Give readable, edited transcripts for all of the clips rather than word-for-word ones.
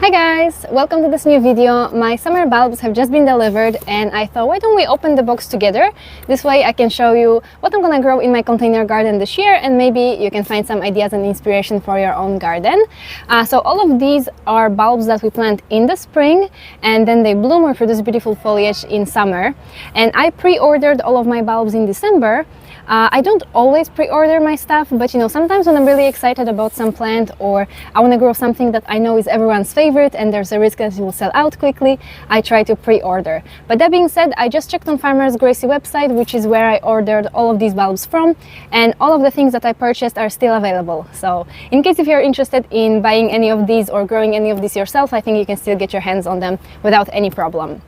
Hi guys! Welcome to this new video. My summer bulbs have just been delivered and I thought, why don't we open the box together? This way I can show you what I'm gonna grow in my container garden this year, and maybe you can find some ideas and inspiration for your own garden. So all of these are bulbs that we plant in the spring and then they bloom or produce beautiful foliage in summer. And I pre-ordered all of my bulbs in December. I don't always pre-order my stuff, but sometimes when I'm really excited about some plant or I want to grow something that I know is everyone's favorite and there's a risk that it will sell out quickly, I try to pre-order. But that being said, I just checked on Farmers Gracie website, which is where I ordered all of these bulbs from, and all of the things that I purchased are still available. So in case if you're interested in buying any of these or growing any of these yourself, I think you can still get your hands on them without any problem.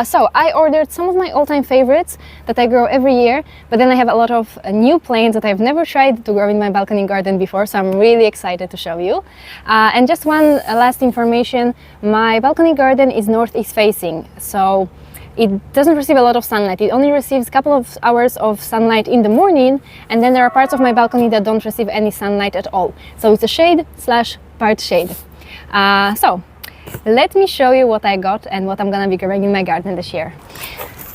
So I ordered some of my all-time favorites that I grow every year, but then I have a lot of new plants that I've never tried to grow in my balcony garden before, so I'm really excited to show you. And just one last information, my balcony garden is northeast facing, so it doesn't receive a lot of sunlight. It only receives a couple of hours of sunlight in the morning, and then there are parts of my balcony that don't receive any sunlight at all. So it's a shade slash part shade. So let me show you what I got and what I'm gonna be growing in my garden this year.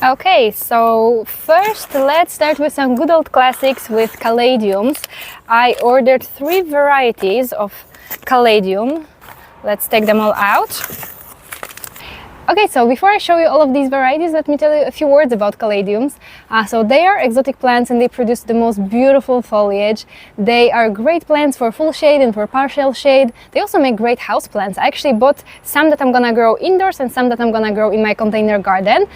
Okay, so first let's start with some good old classics with caladiums. I ordered 3 varieties of caladium. Let's take them all out. Okay, so before I show you all of these varieties, let me tell you a few words about caladiums. So they are exotic plants and they produce the most beautiful foliage. They are great plants for full shade and for partial shade. They also make great house plants. I actually bought some that I'm gonna grow indoors and some that I'm gonna grow in my container garden.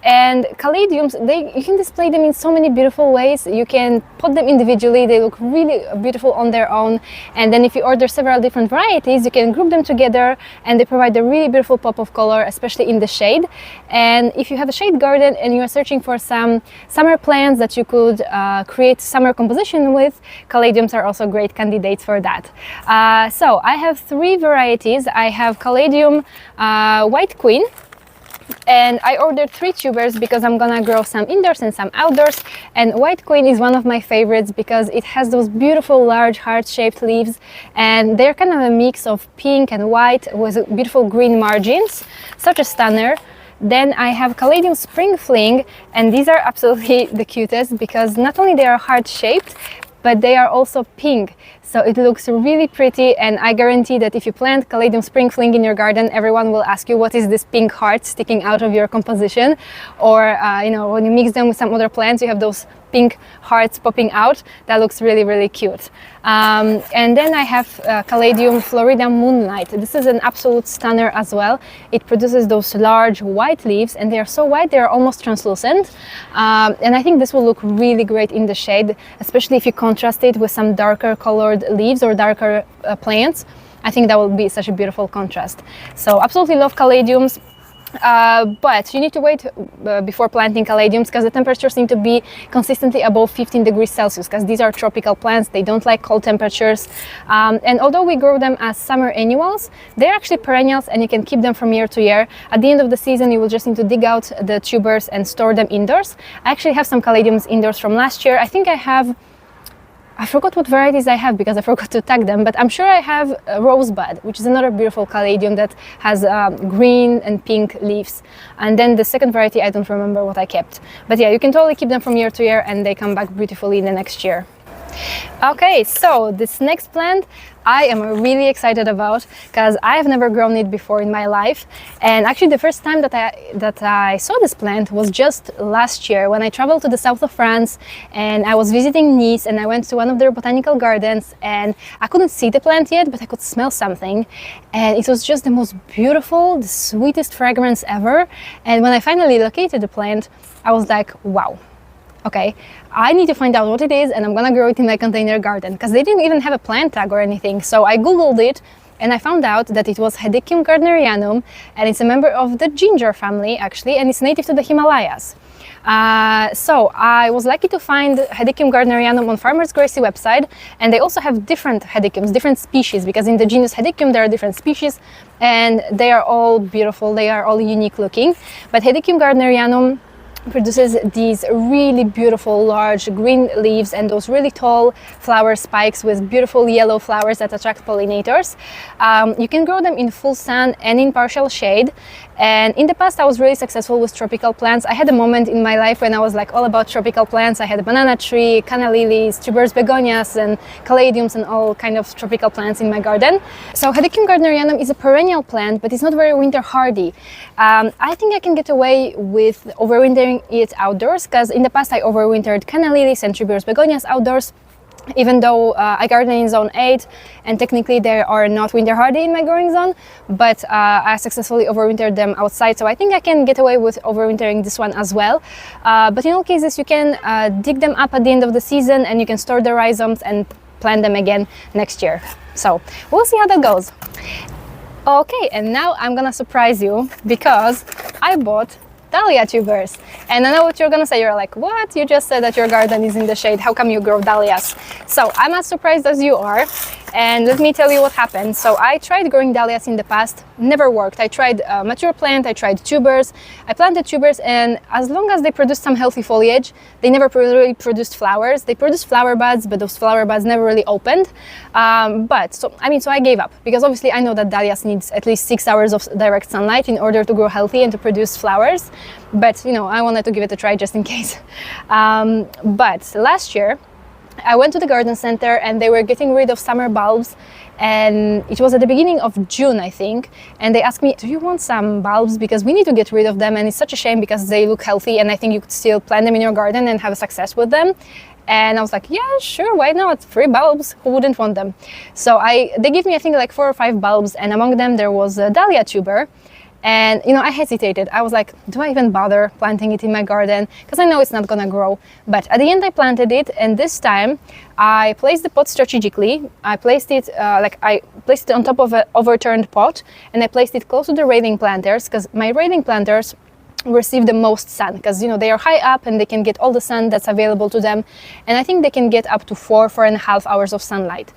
And caladiums, you can display them in so many beautiful ways. You can pot them individually, they look really beautiful on their own, and then if you order several different varieties, you can group them together and they provide a really beautiful pop of color, especially in the shade. And if you have a shade garden and you are searching for some summer plants that you could create summer composition with, caladiums are also great candidates for that. So I have 3 varieties. I have caladium White Queen, and I ordered 3 tubers because I'm gonna grow some indoors and some outdoors. And White Queen is one of my favorites because it has those beautiful large heart-shaped leaves, and they're kind of a mix of pink and white with beautiful green margins. Such a stunner. Then I have caladium Spring Fling, and these are absolutely the cutest because not only they are heart-shaped, but they are also pink. So it looks really pretty, and I guarantee that if you plant caladium Spring Fling in your garden, everyone will ask you, what is this pink heart sticking out of your composition? Or when you mix them with some other plants, you have those pink hearts popping out. That looks really, really cute. And then I have caladium Florida Moonlight. This is an absolute stunner as well. It produces those large white leaves, and they are so white they are almost translucent. And I think this will look really great in the shade, especially if you contrast it with some darker colored leaves or darker plants. I think that will be such a beautiful contrast. So absolutely love caladiums. But you need to wait before planting caladiums because the temperatures need to be consistently above 15 degrees Celsius because these are tropical plants. They don't like cold temperatures. And although we grow them as summer annuals, they're actually perennials and you can keep them from year to year. At the end of the season, you will just need to dig out the tubers and store them indoors. I actually have some caladiums indoors from last year. I think I forgot what varieties I have because I forgot to tag them, but I'm sure I have Rosebud, which is another beautiful caladium that has green and pink leaves. And then the second variety, I don't remember what I kept. But yeah, you can totally keep them from year to year and they come back beautifully in the next year. Okay, so this next plant I am really excited about because I have never grown it before in my life. And actually the first time that I saw this plant was just last year when I traveled to the south of France and I was visiting Nice, and I went to one of their botanical gardens and I couldn't see the plant yet, but I could smell something, and it was just the most beautiful, the sweetest fragrance ever. And when I finally located the plant, I was like, wow. Okay, I need to find out what it is and I'm gonna grow it in my container garden because they didn't even have a plant tag or anything. So I googled it and I found out that it was Hedychium gardnerianum, and it's a member of the ginger family actually, and it's native to the Himalayas. So I was lucky to find Hedychium gardnerianum on Farmers Gracie website, and they also have different hedychiums, different species, because in the genus Hedychium there are different species and they are all beautiful, they are all unique looking. But Hedychium gardnerianum produces these really beautiful large green leaves and those really tall flower spikes with beautiful yellow flowers that attract pollinators. You can grow them in full sun and in partial shade. And in the past I was really successful with tropical plants. I had a moment in my life when I was like all about tropical plants. I had a banana tree, canna lilies, tuberous begonias and caladiums and all kind of tropical plants in my garden. So Hedychium gardnerianum is a perennial plant, but it's not very winter hardy. I think I can get away with overwintering it outdoors, because in the past I overwintered canna lilies and tuberous begonias outdoors, even though I garden in zone 8 and technically they are not winter hardy in my growing zone, but I successfully overwintered them outside, so I think I can get away with overwintering this one as well. But in all cases you can dig them up at the end of the season and you can store the rhizomes and plant them again next year. So we'll see how that goes. Okay, and now I'm gonna surprise you because I bought dahlia tubers. And I know what you're gonna say. You're like, what? You just said that your garden is in the shade. How come you grow dahlias? So I'm as surprised as you are. And let me tell you what happened. So I tried growing dahlias in the past, never worked. I tried mature plant, I tried tubers. I planted tubers, and as long as they produced some healthy foliage, they never really produced flowers. They produced flower buds, but those flower buds never really opened. So I gave up, because obviously I know that dahlias needs at least 6 hours of direct sunlight in order to grow healthy and to produce flowers. But you know, I wanted to give it a try just in case. But last year, I went to the garden center and they were getting rid of summer bulbs, and it was at the beginning of June, I think, and they asked me, do you want some bulbs, because we need to get rid of them and it's such a shame because they look healthy and I think you could still plant them in your garden and have a success with them. And I was like, yeah, sure, why not? Free bulbs, who wouldn't want them? So they gave me, I think, like 4 or 5 bulbs, and among them there was a dahlia tuber. And you know, I hesitated. I was like, do I even bother planting it in my garden? Because I know it's not gonna grow. But at the end I planted it, and this time I placed the pot strategically. I placed it on top of an overturned pot, and I placed it close to the railing planters, because my railing planters receive the most sun, because you know they are high up and they can get all the sun that's available to them, and I think they can get up to 4.5 hours of sunlight.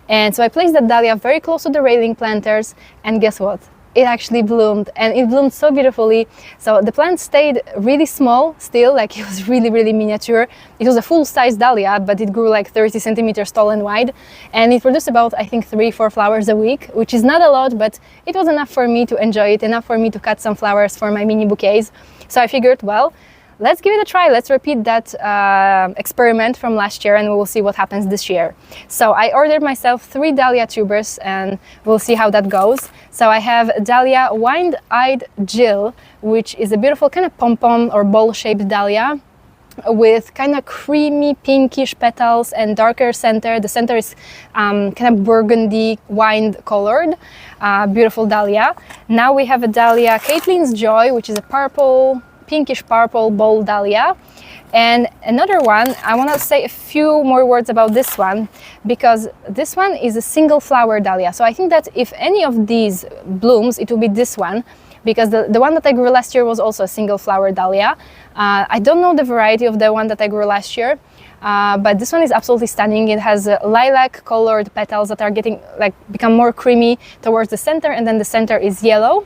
And so I placed that dahlia very close to the railing planters, and guess what? It actually bloomed, and it bloomed so beautifully. So the plant stayed really small still, like it was really, really miniature. It was a full-size dahlia, but it grew like 30 centimeters tall and wide, and it produced about, I think, 3-4 flowers a week, which is not a lot, but it was enough for me to enjoy it, enough for me to cut some flowers for my mini bouquets. So I figured, well, let's give it a try. Let's repeat that experiment from last year, and we will see what happens this year. So I ordered myself 3 dahlia tubers, and we'll see how that goes. So I have dahlia wind-eyed Jill, which is a beautiful kind of pom-pom or ball-shaped dahlia with kind of creamy pinkish petals and darker center. The center is kind of burgundy wine colored, beautiful dahlia. Now we have a dahlia Caitlin's Joy, which is a pinkish purple ball dahlia. And another one, I want to say a few more words about this one, because this one is a single flower dahlia. So I think that if any of these blooms, it will be this one, because the one that I grew last year was also a single flower dahlia. I don't know the variety of the one that I grew last year, but this one is absolutely stunning. It has lilac colored petals that are become more creamy towards the center, and then the center is yellow.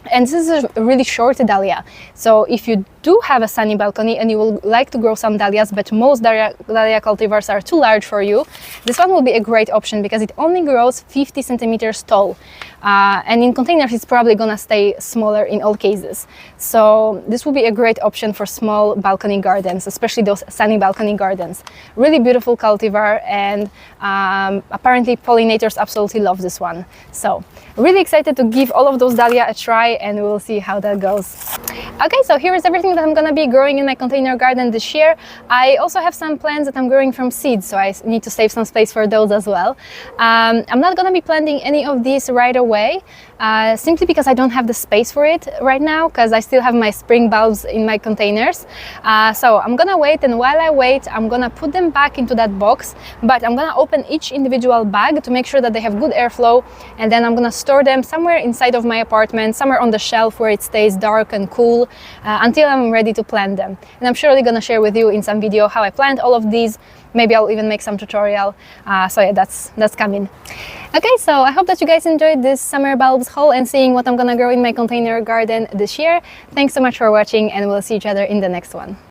And this is a really short dahlia. So if you do have a sunny balcony and you will like to grow some dahlias, but most dahlia cultivars are too large for you, this one will be a great option because it only grows 50 centimeters tall. And in containers, it's probably gonna stay smaller in all cases. So this will be a great option for small balcony gardens, especially those sunny balcony gardens. Really beautiful cultivar, and apparently pollinators absolutely love this one. So really excited to give all of those dahlia a try, and we'll see how that goes. Okay, so here is everything that I'm gonna be growing in my container garden this year. I also have some plants that I'm growing from seeds, so I need to save some space for those as well. I'm not gonna be planting any of these right away, simply because I don't have the space for it right now, because I still have my spring bulbs in my containers. So I'm gonna wait, and while I wait, I'm gonna put them back into that box, but I'm gonna open each individual bag to make sure that they have good airflow, and then I'm gonna store them somewhere inside of my apartment, somewhere on the shelf where it stays dark and cool until I'm ready to plant them. And I'm surely gonna share with you in some video how I plant all of these, maybe I'll even make some tutorial. So yeah, that's coming. Okay, so I hope that you guys enjoyed this summer bulbs haul and seeing what I'm gonna grow in my container garden this year. Thanks so much for watching, and we'll see each other in the next one.